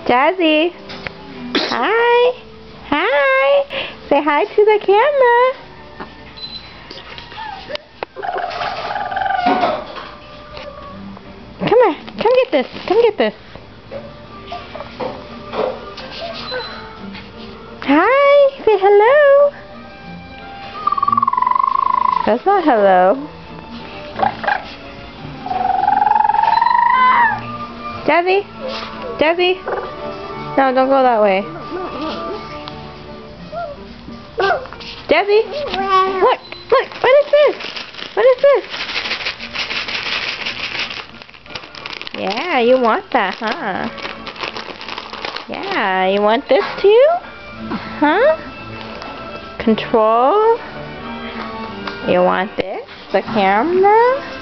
Jazzy. Hi. Hi. Say hi to the camera. Come here. Come get this. Come get this. Hi. Say hello. That's not hello. Jazzy. Jazzy. No, don't go that way. Jazzy. Look. Look. What is this? What is this? Yeah, you want that, huh? Yeah, you want this too? Huh? Control? You want this? The camera?